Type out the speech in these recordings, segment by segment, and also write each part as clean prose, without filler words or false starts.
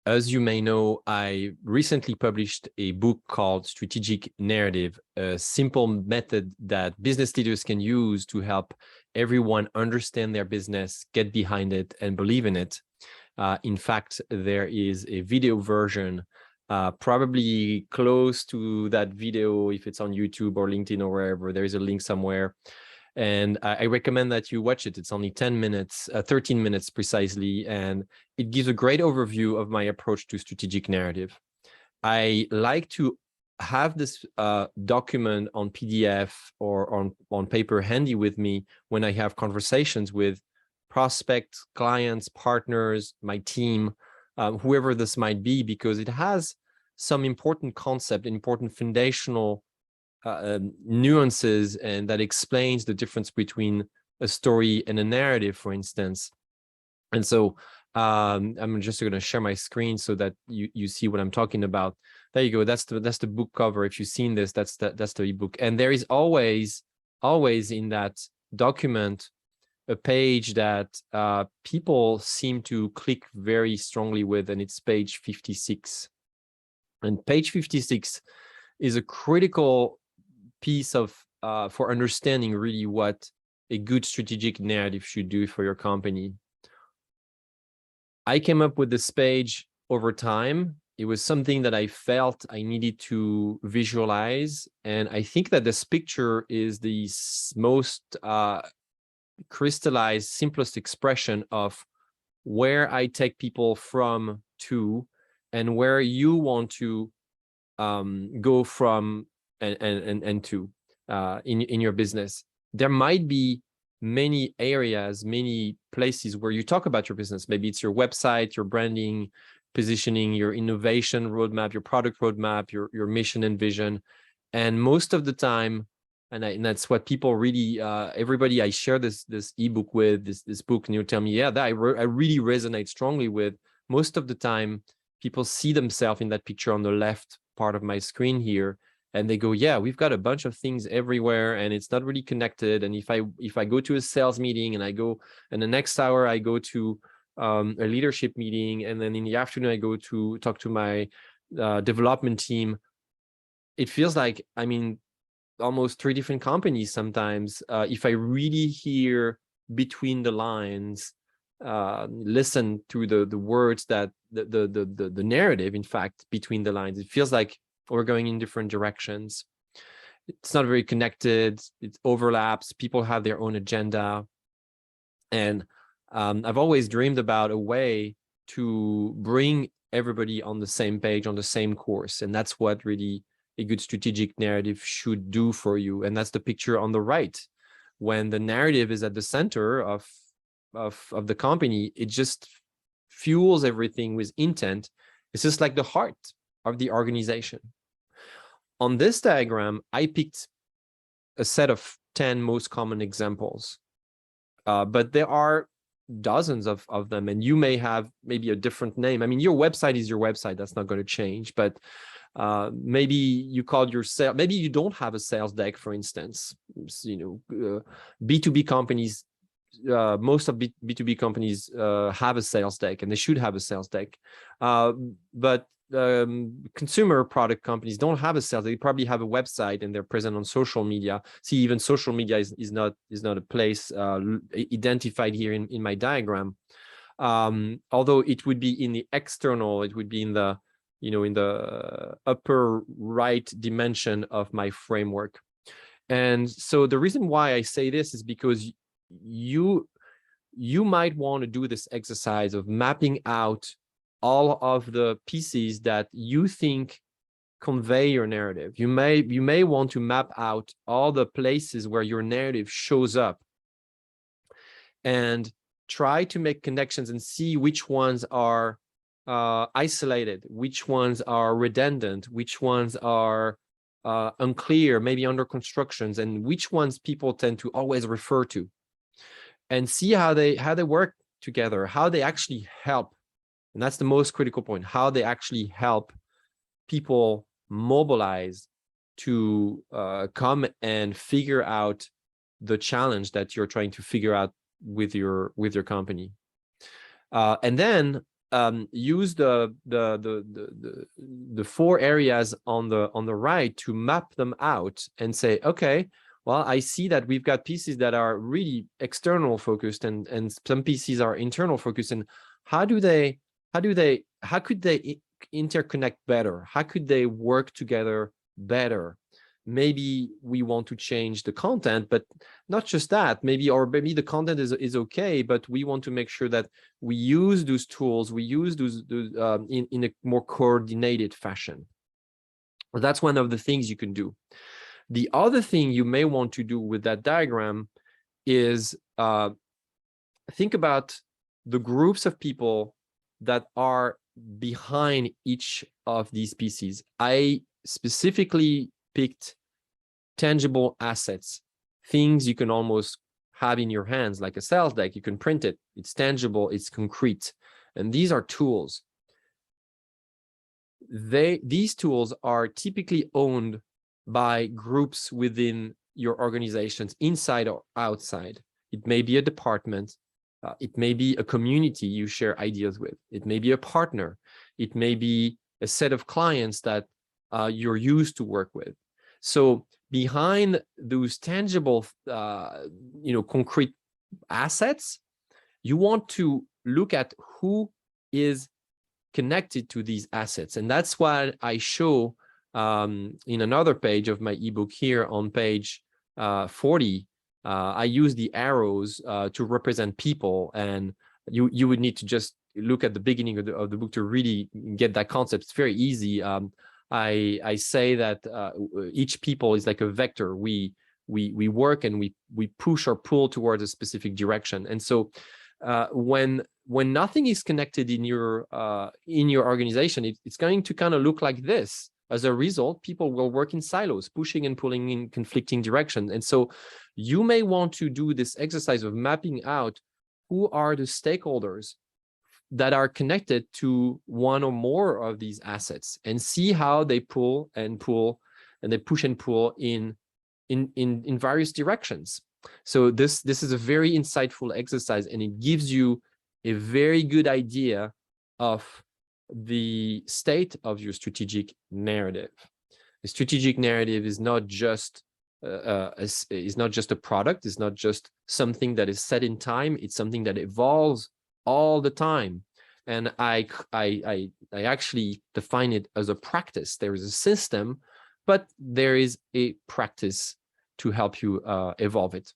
As you may know, I recently published a book called Strategic Narrative, a simple method that business leaders can use to help everyone understand their business, get behind it, and believe in it. In fact, there is a video version, probably close to that video if it's on YouTube or LinkedIn or wherever. There is a link somewhere. And I recommend that you watch it. It's only 10 minutes, 13 minutes precisely, and it gives a great overview of my approach to strategic narrative. I like to have this document on PDF or on paper handy with me when I have conversations with prospects, clients, partners, my team, whoever this might be, because it has some important concept, important foundational nuances, and that explains the difference between a story and a narrative, for instance. And so I'm just going to share my screen so that you see what I'm talking about. There you go. That's the book cover. If you've seen this, that's the ebook. And there is always in that document a page that people seem to click very strongly with, and it's page 56. And page 56 is a critical piece of for understanding really what a good strategic narrative should do for your company. I came up with this page over time. It was something that I felt I needed to visualize, and I think that this picture is the most crystallized, simplest expression of where I take people from to, and where you want to go from and to in your business. There might be many areas, many places where you talk about your business. Maybe it's your website, your branding, positioning, your innovation roadmap, your product roadmap, your mission and vision. And most of the time, and that's what people really, everybody I share this ebook with, this book, and you tell me, yeah, that I really resonate strongly with. Most of the time, people see themselves in that picture on the left part of my screen here, and they go, yeah, we've got a bunch of things everywhere and it's not really connected. And if I go to a sales meeting and the next hour I go to a leadership meeting, and then in the afternoon I go to talk to my development team, it feels like I'm in almost 3 different companies sometimes. If I really hear between the lines, listen to the words, that the narrative, in fact, between the lines, it feels like we're going in different directions. It's not very connected. It overlaps. People have their own agenda. And I've always dreamed about a way to bring everybody on the same page, on the same course. And that's what really a good strategic narrative should do for you. And that's the picture on the right. When the narrative is at the center of the company, it just fuels everything with intent. It's just like the heart of the organization. On this diagram, I picked a set of 10 most common examples, but there are dozens of them, and you may have maybe a different name. I mean, your website is your website. That's not going to change, but maybe you called your sales, maybe you don't have a sales deck, for instance. B2B companies, most of B2B companies have a sales deck, and they should have a sales deck. But consumer product companies don't have a sales. They probably have a website and they're present on social media. See, even social media is not a place identified here in my diagram. Although it would be in the external, it would be in the in the upper right dimension of my framework. And so the reason why I say this is because you might want to do this exercise of mapping out all of the pieces that you think convey your narrative. You may want to map out all the places where your narrative shows up and try to make connections and see which ones are isolated, which ones are redundant, which ones are unclear, maybe under constructions, and which ones people tend to always refer to, and see how they work together, how they actually help. And that's the most critical point, how they actually help people mobilize to come and figure out the challenge that you're trying to figure out with your company. And then use the 4 areas on the right to map them out and say, okay, well, I see that we've got pieces that are really external focused and some pieces are internal focused. And how could they interconnect better? How could they work together better? Maybe we want to change the content, but not just that. Maybe the content is okay, but we want to make sure that we use those tools, we use those in a more coordinated fashion. Well, that's one of the things you can do. The other thing you may want to do with that diagram is think about the groups of people that are behind each of these pieces. I specifically picked tangible assets, things you can almost have in your hands, like a sales deck. You can print it. It's tangible, it's concrete. And these are tools. These tools are typically owned by groups within your organizations, inside or outside. It may be a department. It may be a community you share ideas with. It may be a partner. It may be a set of clients that you're used to work with. So behind those tangible, concrete assets, you want to look at who is connected to these assets. And that's what I show in another page of my ebook here on page 40. I use the arrows to represent people, and you would need to just look at the beginning of the book to really get that concept. It's very easy. I say that each people is like a vector. We work and we push or pull towards a specific direction. And so when nothing is connected in your organization, it's going to kind of look like this. As a result, people will work in silos, pushing and pulling in conflicting directions. And so you may want to do this exercise of mapping out who are the stakeholders that are connected to one or more of these assets, and see how they pull and pull, and they push and pull in various directions. So this is a very insightful exercise, and it gives you a very good idea of the state of your strategic narrative. The strategic narrative is not just a product. It's not just something that is set in time. It's something that evolves all the time. And I actually define it as a practice. There is a system, but there is a practice to help you evolve it.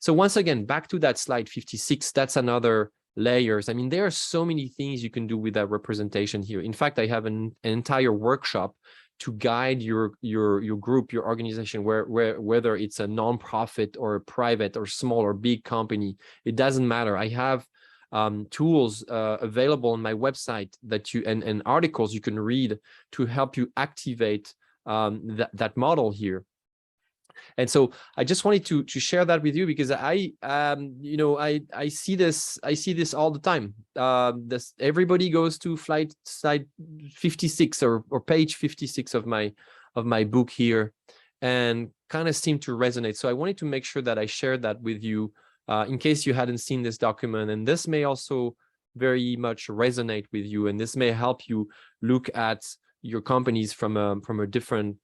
So once again, back to that slide 56, that's another layers. I mean, there are so many things you can do with that representation here. In fact, I have an entire workshop to guide your group, your organization, whether it's a nonprofit or a private or small or big company, it doesn't matter. I have tools available on my website that and articles you can read to help you activate that model here. And so I just wanted to share that with you, because I see this all the time. Everybody goes to slide 56 or page 56 of my book here, and kind of seem to resonate. So I wanted to make sure that I shared that with you in case you hadn't seen this document. And this may also very much resonate with you, and this may help you look at your companies from a different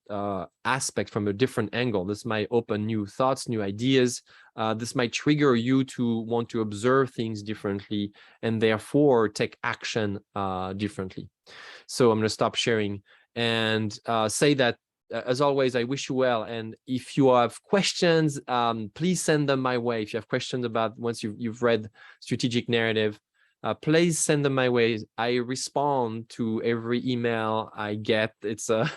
aspect, from a different angle. This might open new thoughts, new ideas. This might trigger you to want to observe things differently, and therefore take action differently. So I'm going to stop sharing and say that, as always, I wish you well. And if you have questions, please send them my way. If you have questions about once you've read Strategic Narrative, please send them my way. I respond to every email I get. It's a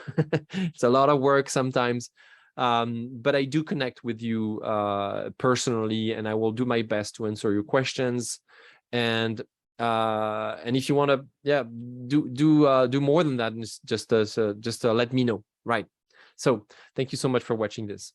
it's a lot of work sometimes, but I do connect with you personally, and I will do my best to answer your questions. And if you want to, do more than that, just let me know. Right. So thank you so much for watching this.